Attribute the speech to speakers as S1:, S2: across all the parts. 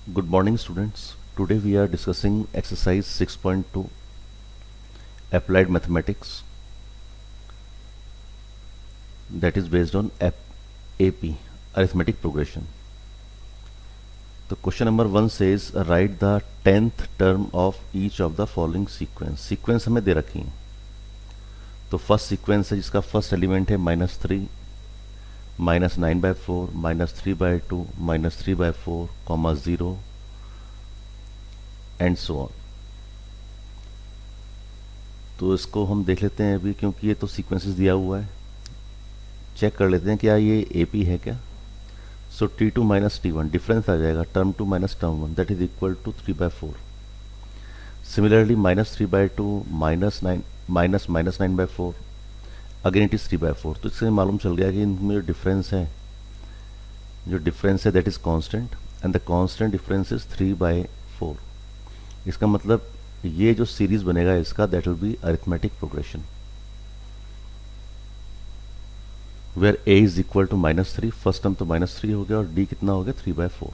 S1: Good morning, students. Today we are discussing exercise 6.2 applied mathematics, that is based on AP arithmetic progression. The question number 1 says write the 10th term of each of the following sequence हमें दे रखी है. तो first sequence है जिसका first element है -3, -9/4, -3/2, -3/4, -0 and so on. तो इसको हम देख लेते हैं अभी, क्योंकि ये तो सीक्वेंसेस दिया हुआ है. चेक कर लेते हैं क्या ये AP है क्या. सो T2 माइनस T1 डिफरेंस आ जाएगा, term 2 minus term 1, that is equal to 3/4. Similarly -3/2 -9/4, again it is 3/4. तो इससे मालूम चल गया कि इनमें जो डिफरेंस है that is constant, and the constant difference is 3/4. इसका मतलब ये जो सीरीज बनेगा इसका that will be arithmetic progression where a is equal to -3. First term तो -3 हो गया और d कितना हो गया 3/4.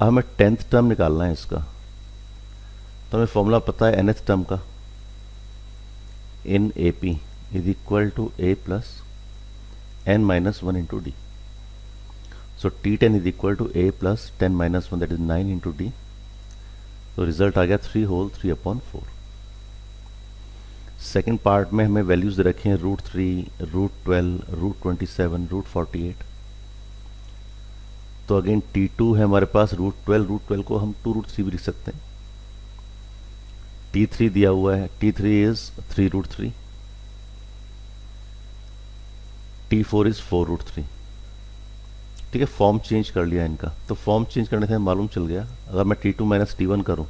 S1: अब हमें 10th टर्म निकालना है इसका. तो हमें फॉर्मूला पता है nth टर्म का, in AP is equal to a plus n-1 into d. So T10 is equal to a plus 10-1 that is 9 into d. तो रिजल्ट आ गया 3 होल 3/4. सेकेंड पार्ट में हमें वैल्यूज दे रखी हैं √3, √12, √27, √48. तो अगेन T2 है हमारे पास √12 को हम 2√3 भी लिख सकते हैं. T3 दिया हुआ है, T3 इज 3√3, T4 इज 4√3. ठीक है, फॉर्म चेंज कर लिया इनका. तो फॉर्म चेंज करने से मालूम चल गया, अगर मैं T2 माइनस T1 करूं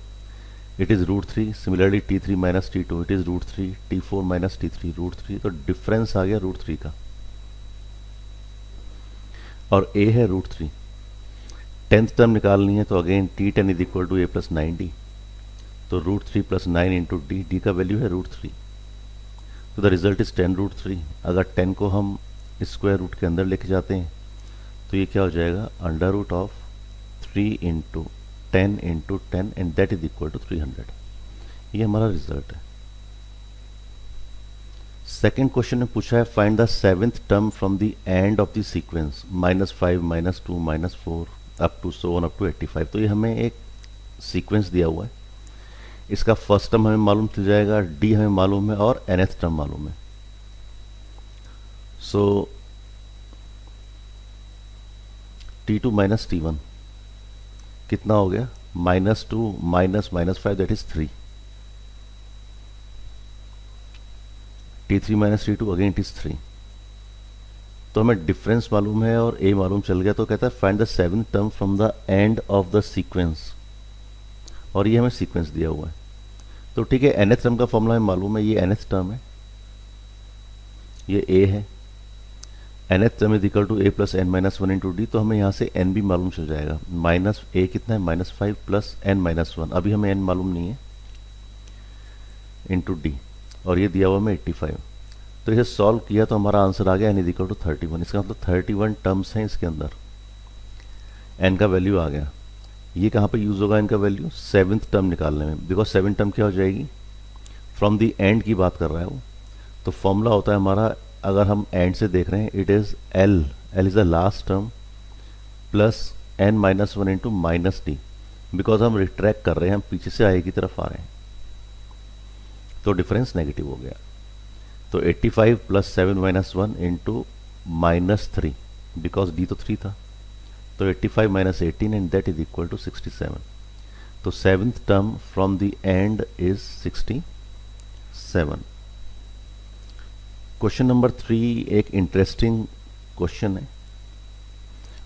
S1: it is √3. Similarly T3 minus T2 it is √3, T4 minus T3 √3. तो डिफरेंस आ गया √3 का, और A है √3. 10th टर्म निकालनी है तो again T10 is equal to a plus 9d. तो √3 प्लस 9 इंटू डी का वैल्यू है √3. तो द रिजल्ट इज 10√3. अगर 10 को हम स्क्वायर रूट के अंदर लेके जाते हैं तो ये क्या हो जाएगा, √3 into 10 into 10 and that is equal to 300. ये हमारा रिजल्ट है. सेकेंड क्वेश्चन में पूछा है find the 7th term from the end of the sequence -5, -2, -4 up to so on up to 85. तो ये हमें एक सीक्वेंस दिया हुआ है. इसका फर्स्ट टर्म हमें मालूम चल जाएगा, डी हमें मालूम है और nth टर्म मालूम है. सो T2 माइनस T1 कितना हो गया, -2 -5 that is 3. T3 minus T2 again it is 3. तो हमें डिफरेंस मालूम है और A मालूम चल गया. तो कहता है find the 7th term from the end of the sequence, और ये हमें सीक्वेंस दिया हुआ है. तो ठीक है, nth टर्म का फॉर्मूला हमें मालूम है, ये nth टर्म है, ये A है. nth term is equal to a plus n-1 into d. तो हमें यहाँ से n भी मालूम चल जाएगा. माइनस a कितना है, -5 प्लस n-1. अभी हमें n मालूम नहीं है, इंटू डी, और ये दिया हुआ हमें 85. तो इसे सॉल्व किया तो हमारा आंसर आ गया n इज इक्वल टू 31. इसका मतलब 31 टर्म्स हैं इसके अंदर, n का वैल्यू आ गया. ये कहाँ पे यूज़ होगा इनका वैल्यू, 7th टर्म निकालने में, बिकॉज 7th टर्म क्या हो जाएगी, फ्रॉम दी एंड की बात कर रहा है वो. तो फॉर्मूला होता है हमारा, अगर हम एंड से देख रहे हैं it is L is the last term plus n-1 into minus D. Because हम रिट्रैक्ट कर रहे हैं, हम पीछे से आगे की तरफ आ रहे हैं, तो डिफरेंस नेगेटिव हो गया. तो 85 प्लस 7-1 इंटू -3, बिकॉज डी तो 3 था. तो 85 minus 18 and that is equal to 67. तो 7th term from the end is 67. Question number 3 एक इंटरेस्टिंग क्वेश्चन है.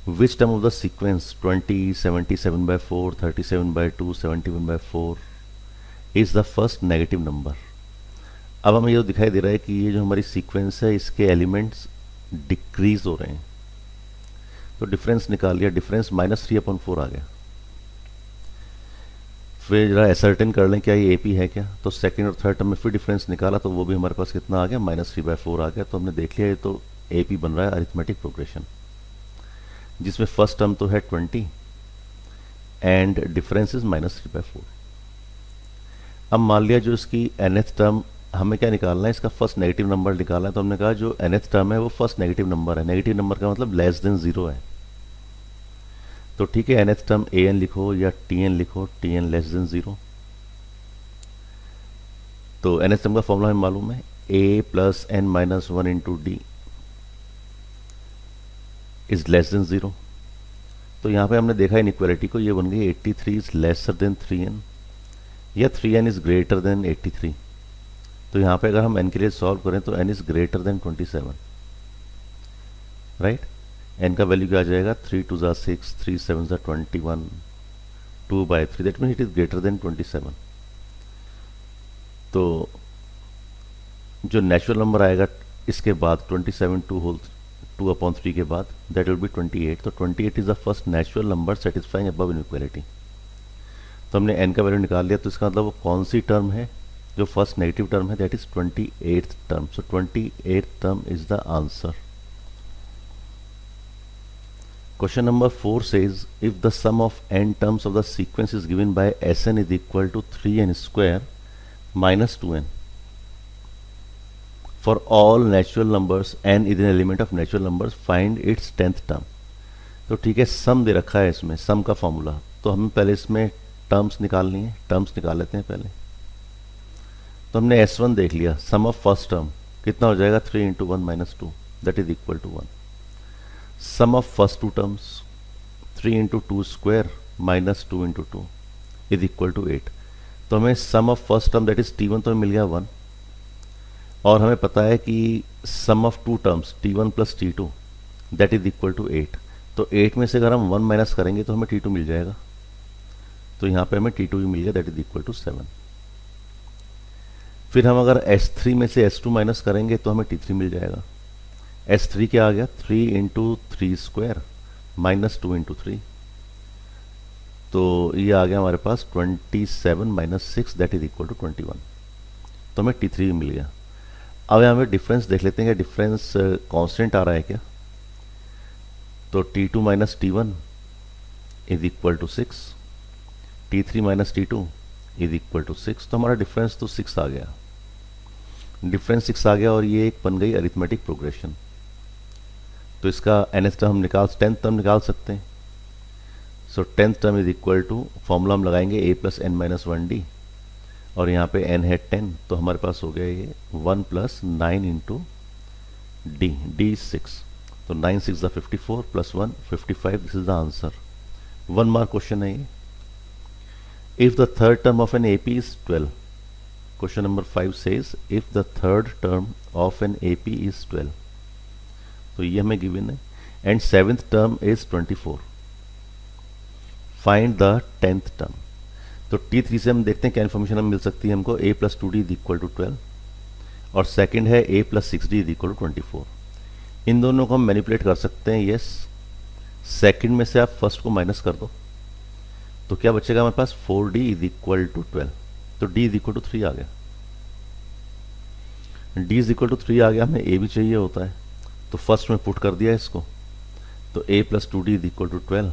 S1: Which term of the sequence 20, 77/4, 37/2, 71/4 is the first negative number. अब हमें ये दिखाई दे रहा है कि ये जो हमारी सीक्वेंस है इसके एलिमेंट्स डिक्रीज हो रहे हैं. तो डिफरेंस निकाल लिया, डिफरेंस -3/4 आ गया. फिर जरा एसर्टेन कर लें क्या ये AP है क्या. तो सेकंड और थर्ड टर्म में फिर डिफरेंस निकाला तो वो भी हमारे पास कितना आ गया, -3/4 आ गया. तो हमने देख लिया ये तो AP बन रहा है अरिथमेटिक प्रोग्रेशन, जिसमें फर्स्ट टर्म तो है 20, एंड डिफरेंस इज -3/4। अब मान लिया जो इसकी nth टर्म हमें क्या निकालना है, इसका फर्स्ट नेगेटिव नंबर निकालना है, तो हमने कहा जो nth टर्म है वो फर्स्ट नेगेटिव नंबर है। नेगेटिव नंबर का मतलब लेस देन 0 है। तो ठीक है, nth टर्म an लिखो या tn लिखो, tn लेस देन 0। तो nth टर्म का फॉर्मूला हमें मालूम है, a plus n minus 1 into D is less than 0। तो यहाँ पे हमने देखा इनइक्वालिटी को, ये बन गई 83 इज लेसर देन 3n या 3n इज ग्रेटर देन 83। तो यहाँ पे अगर हम n के लिए सॉल्व करें तो n is greater than 27, right. n का वैल्यू क्या आ जाएगा, 3 2 ज़ा 6, 3 7 ज़ा 21, 2/3, that means it is greater than 27। तो जो नेचुरल नंबर आएगा इसके बाद 27 2/3 के बाद, दैट विल बी 28। तो 28 is the first natural number satisfying above inequality. तो हमने n का वैल्यू निकाल लिया, तो इसका मतलब वो कौन सी टर्म है जो फर्स्ट नेगेटिव टर्म है, that is 28th term. So 28th term is the answer. Question number 4 says, if the sum of n terms of the sequence is given by Sn is equal to 3n square minus 2n. For all natural numbers, n is an element of natural numbers, find its 10th term. तो ठीक है, सम दे रखा है इसमें, सम का formula. तो हमें पहले इसमें टर्म्स निकालनी है, टर्म्स निकाल लेते हैं पहले। तो हमने S1 देख लिया, सम ऑफ फर्स्ट टर्म कितना हो जाएगा, 3 into 1 minus 2, that is equal to 1। Sum of first two terms 3 into 2 square minus 2 into 2 is equal to 8। तो हमें sum of first term that is T1 तो मिल गया 1, और हमें पता है कि sum of two terms T1 plus T2 that is equal to 8। तो 8 में से अगर हम 1 माइनस करेंगे तो हमें T2 मिल जाएगा। तो यहाँ पे हमें T2 भी मिल गया, दैट इज इक्वल टू 7। फिर हम अगर S3 में से S2 माइनस करेंगे तो हमें T3 मिल जाएगा। S3 क्या आ गया, 3 इंटू 3 स्क्वायर माइनस 2 इंटू 3। तो ये आ गया हमारे पास 27 minus 6 that is equal to 21। तो हमें T3 मिल गया। अब यहाँ पे डिफरेंस देख लेते हैं, क्या डिफरेंस कांस्टेंट आ रहा है क्या। तो T2 minus T1 is equal to 6, T3 minus T2 is equal to 6। तो हमारा डिफरेंस तो 6 आ गया, डिफरेंस 6 आ गया, और ये एक बन गई अरिथमेटिक प्रोग्रेशन। तो इसका nth टर्म हम 10th टर्म निकाल सकते हैं। So 10th term is equal to, formula हम लगाएंगे a plus n minus 1d, और यहाँ पे n है 10, तो हमारे पास हो गया ये 1 प्लस 9 इंटू d, d 6। तो 9 6 ज़ा 54 plus 1 55, this is the answer. 1 mark question है ये। If the third term of an AP is 12, question number 5 says if the third term of an AP is 12, तो ये हमें गिवन है, and 7th term is 24, find the 10th term. तो T3 से हम देखते हैं क्या इन्फॉर्मेशन हमें मिल सकती है हमको, a plus 2d is equal to 12, और सेकंड है a plus 6d is equal to 24। इन दोनों को हम मैनिपुलेट कर सकते हैं, यस। सेकंड में से आप फर्स्ट को माइनस कर दो, तो क्या बचेगा हमारे पास, 4d इज इक्वल टू 12। तो d इज इक्वल टू 3 आ गया, d इज इक्वल टू 3 आ गया। हमें a भी चाहिए होता है, तो फर्स्ट में पुट कर दिया इसको। तो a plus 2d is equal to 12,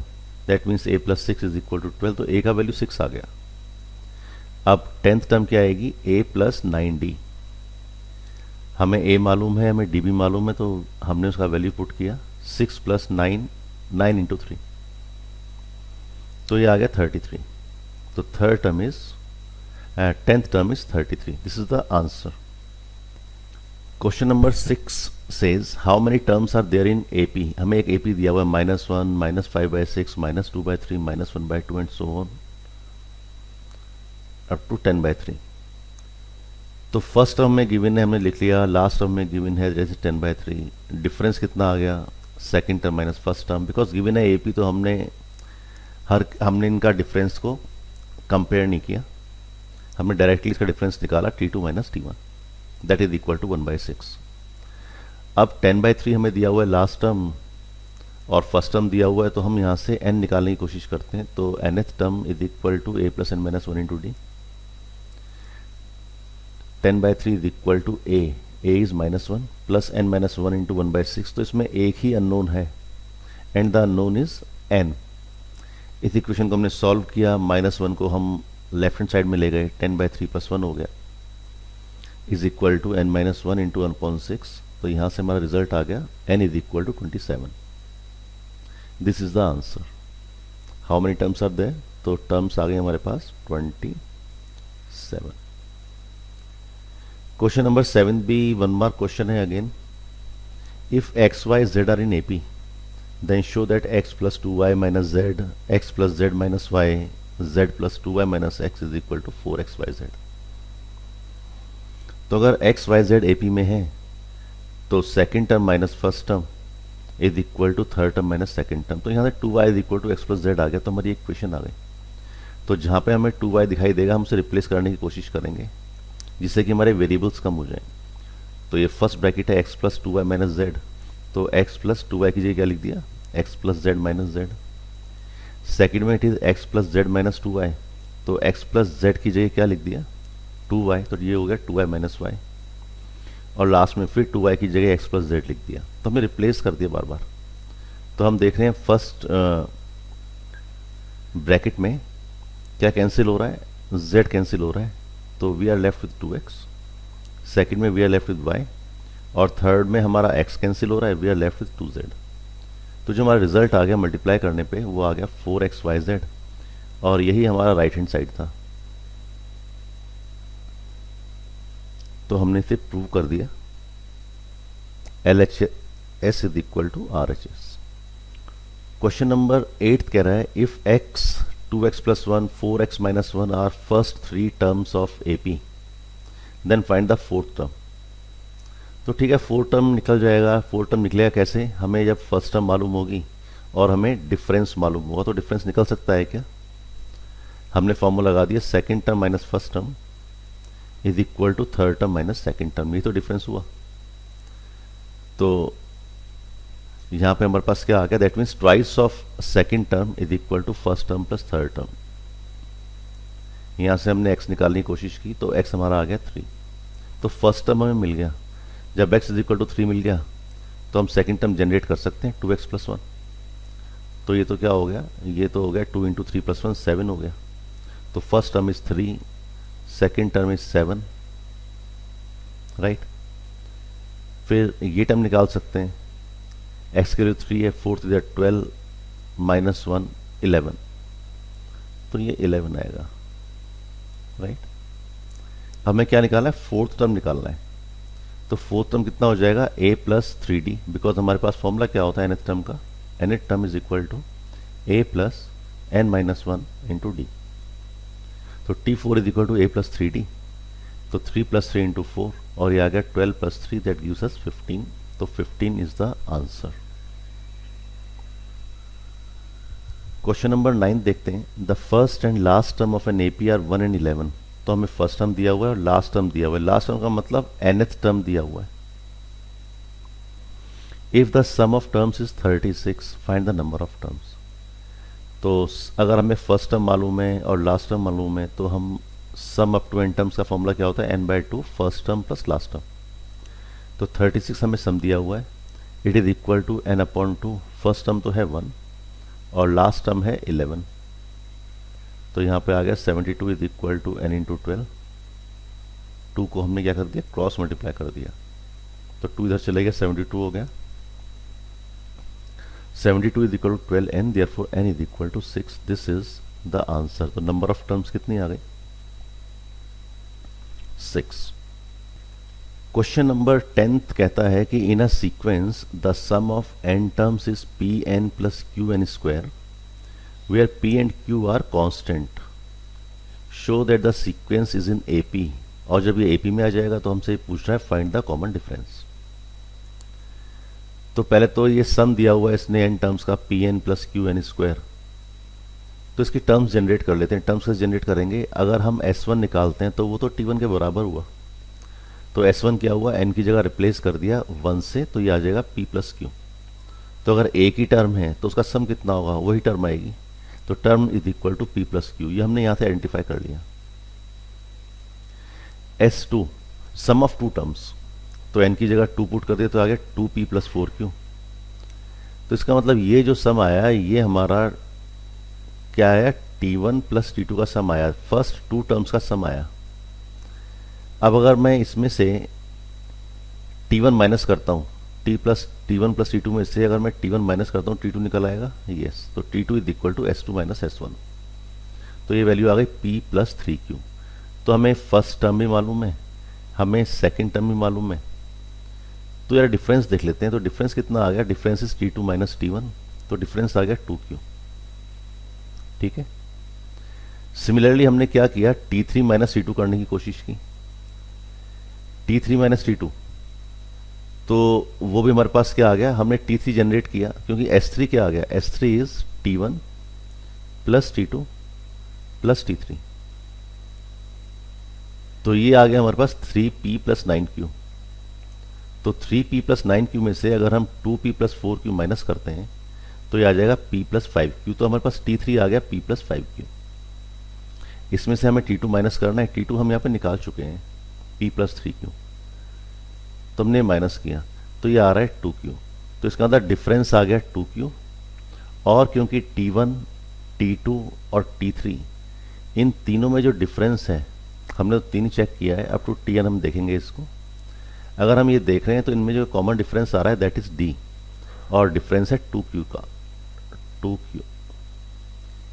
S1: that means a plus 6 is equal to 12। तो a का वैल्यू 6 आ गया। अब 10th टर्म क्या आएगी, a प्लस 9d। हमें a मालूम है, हमें d भी मालूम है, तो हमने उसका वैल्यू पुट किया, 6 प्लस 9, 9 इंटू 3, तो ये आ गया 33। तो third term is 10th term is 33. This is the answer. Question number 6 says how many terms are there in AP? हमें एक AP दिया हुआ है, -1, -5/6, -2/3, -1/2 and so on up to 10/3। तो फर्स्ट टर्म में गिवन है, हमने लिख लिया, लास्ट टर्म में गिवन है जैसे 10/3। डिफरेंस कितना आ गया, second term minus first term, because given है AP, तो हमने इनका डिफरेंस को कंपेयर नहीं किया, हमने डायरेक्टली इसका डिफरेंस निकाला T2 minus T1 that is equal to 1/6। अब 10/3 हमें दिया हुआ है लास्ट टर्म, और फर्स्ट टर्म दिया हुआ है, तो हम यहाँ से n निकालने की कोशिश करते हैं। तो nth term is equal to a plus n minus 1 into d. 10/3 is equal to a is -1 plus n minus 1 into 1/6। तो इसमें एक ही अननोन है, and the unknown is n। इस इक्वेशन को हमने सॉल्व किया, -1 को हम लेफ्ट हैंड साइड में ले गए, 10/3 + 1 हो गया, is equal to n-1 into 1/6। तो यहाँ से हमारा रिजल्ट आ गया n is equal to 27। This is the answer. How many terms are there? तो टर्म्स आ गए हमारे पास 27। क्वेश्चन नंबर 7 भी 1 मार्क क्वेश्चन है again. If x, y, z are in AP, then show that x plus 2y minus z, x plus z minus y, z plus 2y minus x is equal to 4xyz। तो अगर x, y, z AP में है तो second term minus first term is equal to third term minus second term. तो यहाँ से 2y is equal to x plus z आ गया, तो हमारी इक्वेशन आ गई। तो जहाँ पे हमें 2y दिखाई देगा हम उसे रिप्लेस करने की कोशिश करेंगे जिससे कि हमारे वेरिएबल्स कम हो जाएं। तो ये फर्स्ट ब्रैकेट है x plus 2y minus z, तो x प्लस 2y की जगह क्या लिख दिया? x plus z minus z। Second में it is x plus z minus 2y, तो x प्लस z की जगह क्या लिख दिया? 2y, तो ये हो गया 2y माइनस y। और लास्ट में फिर 2y की जगह x प्लस z लिख दिया, तो हमने रिप्लेस कर दिया बार बार। तो हम देख रहे हैं फर्स्ट ब्रैकेट में क्या कैंसिल हो रहा है? z कैंसिल हो रहा है, तो we are left with 2x। Second में we are left with y, और थर्ड में हमारा x कैंसिल हो रहा है, we are left with 2z। तो जो हमारा रिजल्ट आ गया मल्टीप्लाई करने पे वो आ गया 4xyz, और यही हमारा राइट हैंड साइड था। तो हमने इसे प्रूव कर दिया, LHS is equal to RHS। Question number 8 कह रहा है if x, 2x plus 1, 4x minus 1 are first 3 terms of AP, then find the fourth term. तो ठीक है, फोर्थ टर्म निकल जाएगा। फोर्थ टर्म निकलेगा कैसे? हमें जब फर्स्ट टर्म मालूम होगी और हमें डिफरेंस मालूम होगा, तो डिफरेंस निकल सकता है क्या? हमने फॉर्मूला लगा दिया, second term minus first term is equal to third term minus second term. ये तो डिफरेंस हुआ। तो यहाँ पे हमारे पास क्या आ गया? That means twice of second term is equal to first term plus third term. यहाँ से हमने x निकालने की कोशिश की, तो x हमारा आ गया 3। तो फर्स्ट टर्म हमें मिल गया। जब x इज इक्वल टू 3 मिल गया तो हम सेकेंड टर्म जनरेट कर सकते हैं, 2x प्लस 1। तो ये तो क्या हो गया? ये तो हो गया 2 इंटू 3 प्लस 1, 7 हो गया। तो first term is 3, second term is 7, right. फिर ये टर्म निकाल सकते हैं, x के लिए 3 है, फोर्थ इज 12 माइनस 1 11, तो ये 11 आएगा, राइट। हमें क्या निकालना है? फोर्थ टर्म निकालना है। तो फोर्थ टर्म कितना हो जाएगा? a प्लस 3d, बिकॉज हमारे पास फॉर्मूला क्या होता है nth टर्म का? nth term is equal to a plus n minus 1 into d. तो t4 is equal to a plus 3d, तो 3 प्लस 3 इंटू 4, और ये आ गया 12 प्लस 3, दैट गिव्स अस 15। तो 15 is the answer. Question number 9 देखते हैं। The first and last term of an AP are 1 and 11। तो हमें फर्स्ट टर्म दिया हुआ है और लास्ट टर्म दिया हुआ है। लास्ट टर्म का मतलब nth टर्म दिया हुआ है। If the sum of terms is 36, find the number of terms. तो अगर हमें फर्स्ट टर्म मालूम है और लास्ट टर्म मालूम है तो हम sum up to n terms का फॉर्मूला क्या होता है? n/2 first term plus last term. तो 36 हमें सम दिया हुआ है, it is equal to n/2। First term तो है 1 और लास्ट टर्म है 11। तो यहाँ पे आ गया 72 is equal to n into 12। 2 को हमने क्या कर दिया? क्रॉस मल्टीप्लाई कर दिया, तो 2 इधर चले गया, 72 हो गया। 72 is equal to 12n, therefore n is equal to 6। This is the answer. तो नंबर ऑफ टर्म्स कितनी आ गई? 6। क्वेश्चन नंबर 10 कहता है कि in a sequence the sum of n terms is pn plus qn square where p and q are constant, show that the sequence is in AP। और जब ये AP में आ जाएगा तो हमसे पूछ रहा है फाइंड द कॉमन डिफरेंस। तो पहले तो ये सम दिया हुआ है इसने n टर्म्स का, pn प्लस qn स्क्वायर। तो इसकी टर्म्स जनरेट कर लेते हैं। टर्म्स कैसे जनरेट करेंगे? अगर हम s1 निकालते हैं तो वो तो t1 के बराबर हुआ। तो s1 क्या हुआ? n की जगह रिप्लेस कर दिया 1 से, तो ये आ जाएगा p प्लस q। तो अगर एक ही टर्म है तो उसका सम कितना होगा? वही टर्म आएगी। तो term is equal to p plus q, ये हमने यहां से आइडेंटिफाई कर लिया। S2 सम ऑफ 2 टर्म्स, तो n की जगह 2 पुट कर दिया तो आ गया 2p प्लस 4q। तो इसका मतलब ये जो सम आया ये हमारा क्या आया, T1 प्लस T2 का सम आया, फर्स्ट टू टर्म्स का सम आया। अब अगर मैं इसमें से T1 माइनस करता हूँ, T1 प्लस T2 में से अगर मैं T1 माइनस करता हूँ T2 निकल आएगा, यस। तो T2 is equal to S2 minus S1। तो ये वैल्यू आ गई P प्लस 3Q। तो हमें फर्स्ट टर्म भी मालूम है, हमें सेकेंड टर्म भी मालूम है। तो यार डिफरेंस देख लेते हैं। तो डिफरेंस कितना आ गया, difference is T2 minus T1, तो डिफरेंस आ गया 2Q। ठीक है। सिमिलरली हमने क्या किया, T3 माइनस T2 करने की कोशिश की, T3 माइनस T2, तो वो भी हमारे पास क्या आ गया, हमने T3 जनरेट किया, क्योंकि S3 क्या आ गया, S3 is T1 plus T2 plus T3। तो ये आ गया हमारे पास 3P प्लस 9Q। तो 3P प्लस 9Q में से अगर हम 2P प्लस 4Q माइनस करते हैं तो ये आ जाएगा P प्लस 5Q। तो हमारे पास T3 आ गया P प्लस 5Q। इसमें से हमें T2 माइनस करना है, T2 हम यहाँ पे निकाल चुके हैं, P प्लस 3Q। तो हमने माइनस किया, तो ये आ रहा है 2Q। तो इसका अंदर डिफरेंस आ गया 2Q। और क्योंकि T1, T2 और T3 इन तीनों में जो डिफरेंस है, हमने तो तीन चेक किया है, अप टू Tn हम देखेंगे इसको। अगर हम ये देख रहे हैं तो इनमें जो कॉमन डिफरेंस आ रहा है दैट इज D, और डिफरेंस है 2Q का, 2Q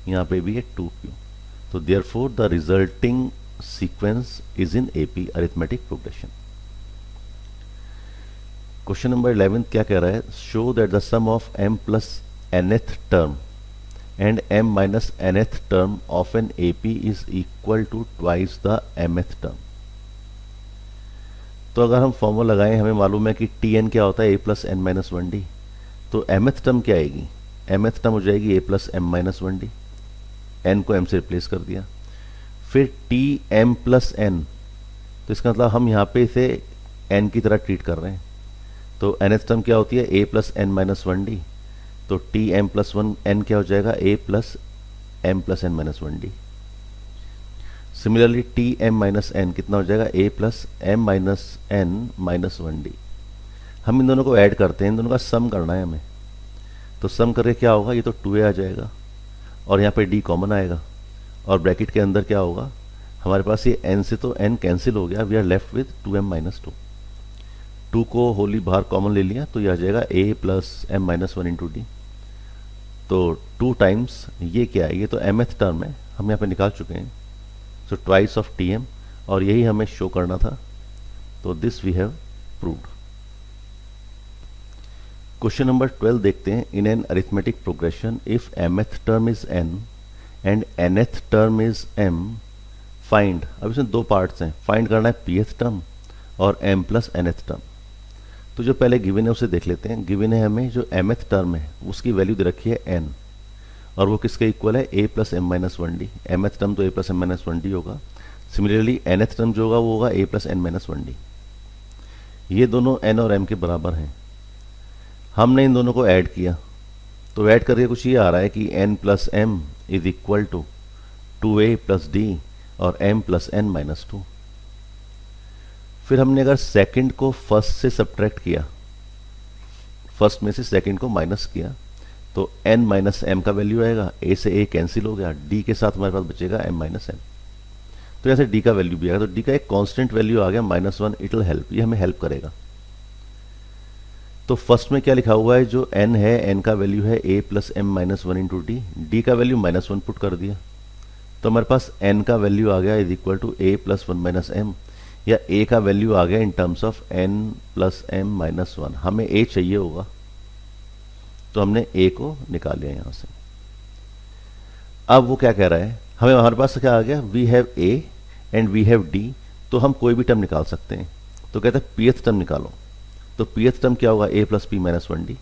S1: यहाँ पे भी है 2Q। तो therefore the resulting sequence is in AP arithmetic progression. Question number 11 क्या कह रहा है, show that the sum of m plus nth term and m minus nth term of an AP is equal to twice the mth term. तो अगर हम formula लगाएं, हमें मालूम है कि Tn क्या होता है, a plus n minus 1d। तो mth टर्म क्या आएगी, mth टर्म हो जाएगी a plus m minus 1d, n को m से रिप्लेस कर दिया। फिर Tm प्लस n, तो इसका मतलब हम यहाँ पे इसे n की तरह ट्रीट कर रहे हैं। तो nth टर्म क्या होती है, a plus n minus 1d। तो Tm प्लस 1n क्या हो जाएगा, a plus m plus n minus 1d। Similarly Tm minus n कितना हो जाएगा, a plus m minus n minus 1d। हम इन दोनों को ऐड करते हैं, इन दोनों का सम करना है हमें। तो सम करके क्या होगा, ये तो 2a आ जाएगा और यहाँ पे d कॉमन आएगा, और ब्रैकेट के अंदर क्या होगा, हमारे पास ये n से तो n कैंसिल हो गया, we are left with 2m minus 2। 2 को होली बाहर कॉमन ले लिया, तो ये आ जाएगा a plus m minus 1 into d. तो 2 टाइम्स ये क्या है, ये तो mth टर्म है, हम यहाँ पे निकाल चुके हैं। सो ट्वाइस ऑफ Tm, और यही हमें शो करना था। तो this we have proved. Question number 12 देखते हैं। In an arithmetic progression if mth term is n and nth term is m, find. अब इसमें दो पार्ट्स हैं, फाइंड करना है pth टर्म और m प्लस nth टर्म। तो जो पहले गिवन है उसे देख लेते हैं। गिवन है हमें जो mth टर्म है उसकी वैल्यू दे रखी है n, और वो किसके इक्वल है, a plus m minus 1d। mth term तो a plus m minus 1d होगा। सिमिलरली nth टर्म जो होगा वो होगा a plus n minus 1d। ये दोनों n और m के बराबर हैं। हमने इन दोनों को ऐड किया, तो ऐड करके कुछ ये आ रहा है कि n plus m is equal to 2a plus d और m प्लस n माइनस 2। फिर हमने अगर सेकंड को फर्स्ट से सब्ट्रैक्ट किया, फर्स्ट में से सेकंड को माइनस किया, तो n माइनस m का वैल्यू आएगा, a से a कैंसिल हो गया, d के साथ हमारे पास बचेगा m माइनस m। तो ऐसे d का वैल्यू भी आएगा। तो d का एक कांस्टेंट वैल्यू आ गया -1, इट विल हेल्प, ये हमें हेल्प करेगा। तो फर्स्ट में क्या लिखा हुआ है, जो n है, n का वैल्यू है a plus m minus 1 into D, D का वैल्यू -1 पुट कर दिया। तो हमारे पास n का वैल्यू आ गया is equal to a plus 1 minus m, या a का वैल्यू आ गया in terms of n plus m minus 1। हमें a चाहिए होगा, तो हमने a को निकाल लिया यहां से। अब वो क्या कह रहा है, हमें हमारे पास क्या आ गया, we have a and we have d, तो हम कोई भी टर्म निकाल सकते हैं। तो कहते हैं pth टर्म निकालो। तो pth टर्म क्या होगा, a plus p minus 1d।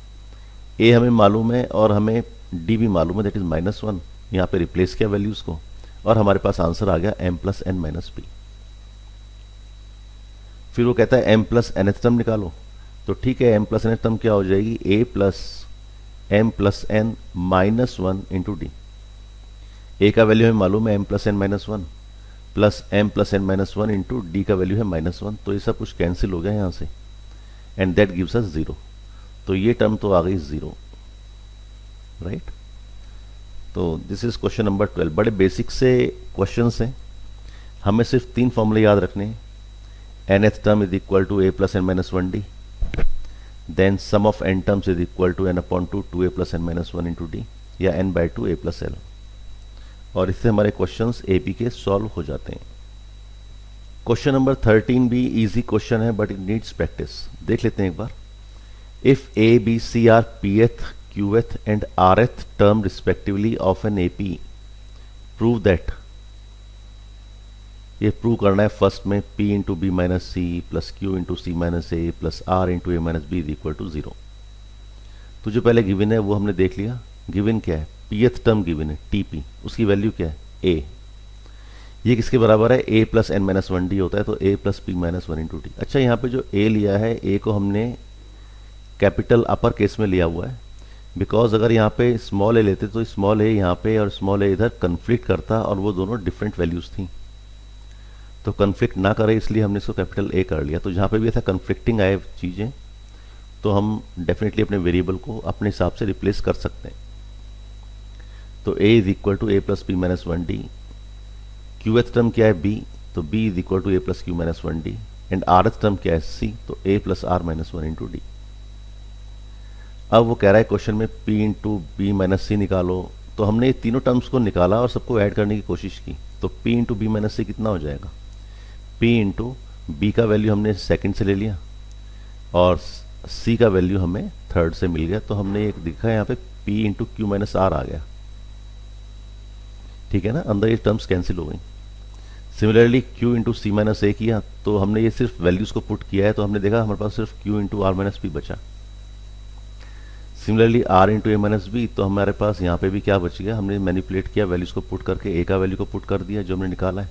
S1: a हमें मालूम है और हमें d भी मालूम है, दैट इज -1। यहाँ पे रिप्लेस किया वैल्यूज को, और हमारे पास आंसर आ गया m plus n minus p। फिर वो कहता है m प्लस nth टर्म निकालो। तो ठीक है, m प्लस nth टर्म क्या हो जाएगी, a plus m plus n minus 1 into D. a का वैल्यू हमें मालूम है m plus n minus 1, plus m plus n minus 1 into d का वैल्यू है -1। तो ये सब कुछ कैंसिल हो गया यहाँ से, एंड दैट गिव्स अस 0। तो ये टर्म तो आ गई 0, राइट। तो दिस इज क्वेश्चन नंबर 12। बड़े बेसिक से क्वेश्चंस हैं, हमें सिर्फ 3 फॉर्मूले याद रखने हैं। nth term is equal to a plus n minus 1d, then sum of n terms is equal to n upon 2 a plus n minus 1 into d, या n by 2 a plus l. और इससे हमारे questions A P के solve हो जाते हैं। Question number 13 भी easy question है बट इट नीड्स प्रैक्टिस। देख लेते हैं एक बार। If A B C are pth, qth and rth term respectively of an AP, prove that. ये प्रूव करना है फर्स्ट में p into b minus c plus q into c minus a plus r into a minus b is equal to 0। तो जो पहले given है वो हमने देख लिया। गिवन क्या है? pth टर्म गिवन है tp, उसकी वैल्यू क्या है? a। ये किसके बराबर है? a plus n minus 1d होता है, तो a plus p minus 1 into D. अच्छा, यहाँ पे जो a लिया है, a को हमने कैपिटल अपर केस में लिया हुआ है, बिकॉज अगर यहाँ पे स्मॉल a लेते तो स्मॉल a यहाँ पे और स्मॉल a इधर कन्फ्लिक्ट करता और वो दोनों डिफरेंट वैल्यूज थी, तो कन्फ्लिक्ट ना करे इसलिए हमने इसको कैपिटल A कर लिया। तो जहाँ पे भी ऐसा कन्फ्लिक्टिंग आए चीज़ें तो हम डेफिनेटली अपने वेरिएबल को अपने हिसाब से रिप्लेस कर सकते हैं। तो a is equal to a plus p minus 1d। qth term क्या है? b, तो b is equal to a plus q minus 1d। And rth term क्या है? c, तो a plus r minus 1 into d. अब वो कह रहा है क्वेश्चन में p into b minus c निकालो, तो हमने ये तीनों टर्म्स को निकाला और सबको ऐड करने की कोशिश की। तो p इंटू बी माइनस सी कितना हो जाएगा? p इंटू बी का वैल्यू हमने सेकंड से ले लिया और c का वैल्यू हमें थर्ड से मिल गया, तो हमने एक दिखा यहाँ पे p into q minus r आ गया। ठीक है ना, अंदर ये टर्म्स कैंसिल हो गई। Similarly q into c minus ए किया, तो हमने ये सिर्फ वैल्यूज को पुट किया है, तो हमने देखा हमारे पास सिर्फ q into r minus p बचा। Similarly r into a minus b, तो हमारे पास यहाँ पे भी क्या बच गया? हमने मैनिपुलेट किया वैल्यूज को पुट करके, a का वैल्यू को पुट कर दिया जो हमने निकाला है,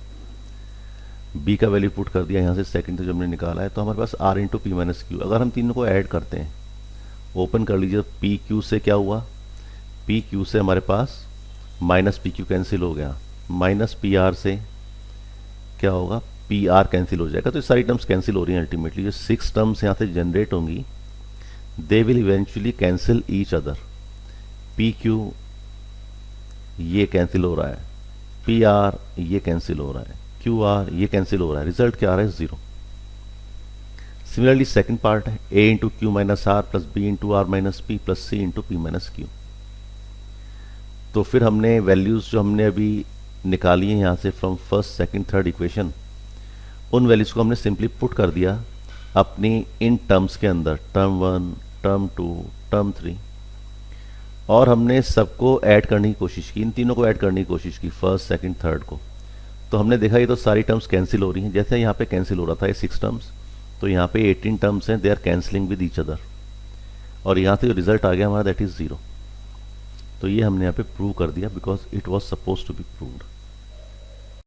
S1: b का वैल्यू पुट कर दिया यहाँ से सेकंड से जो हमने निकाला है, तो हमारे पास r into p minus Q. अगर हम तीनों को ऐड करते हैं, ओपन कर लीजिए, पी क्यू से क्या हुआ? पी क्यू से हमारे पास माइनस पी क्यू कैंसिल हो गया, माइनस पी आर से क्या होगा? पी आर कैंसिल हो जाएगा। तो ये सारी टर्म्स कैंसिल हो रही हैं। अल्टीमेटली जो 6 टर्म्स यहाँ से जनरेट होंगी, they will eventually cancel each other. P Q ये कैंसिल हो रहा है, पी आर ये कैंसिल हो रहा है, क्यू आर ये कैंसिल हो रहा है। रिजल्ट क्या आ रहा है? 0। सिमिलरली सेकंड पार्ट है a into q minus r plus b into r minus p plus c into p minus q. तो फिर हमने वैल्यूज जो हमने अभी निकाली है यहाँ से from first second third equation, उन वैल्यूज को हमने सिंपली पुट कर दिया अपनी इन टर्म्स के अंदर, टर्म 1, टर्म 2, टर्म 3, और हमने सबको ऐड करने की कोशिश की, इन तीनों को ऐड करने की कोशिश की, फर्स्ट सेकंड थर्ड को। तो हमने देखा ये तो सारी टर्म्स कैंसिल हो रही हैं। जैसे यहाँ पे कैंसिल हो रहा था ये 6 टर्म्स, तो यहाँ पे 18 टर्म्स हैं, they are cancelling with each other, और यहाँ से जो रिजल्ट आ गया हमारा दैट इज 0। तो ये हमने यहाँ पे प्रूव कर दिया because it was suppose to be proved.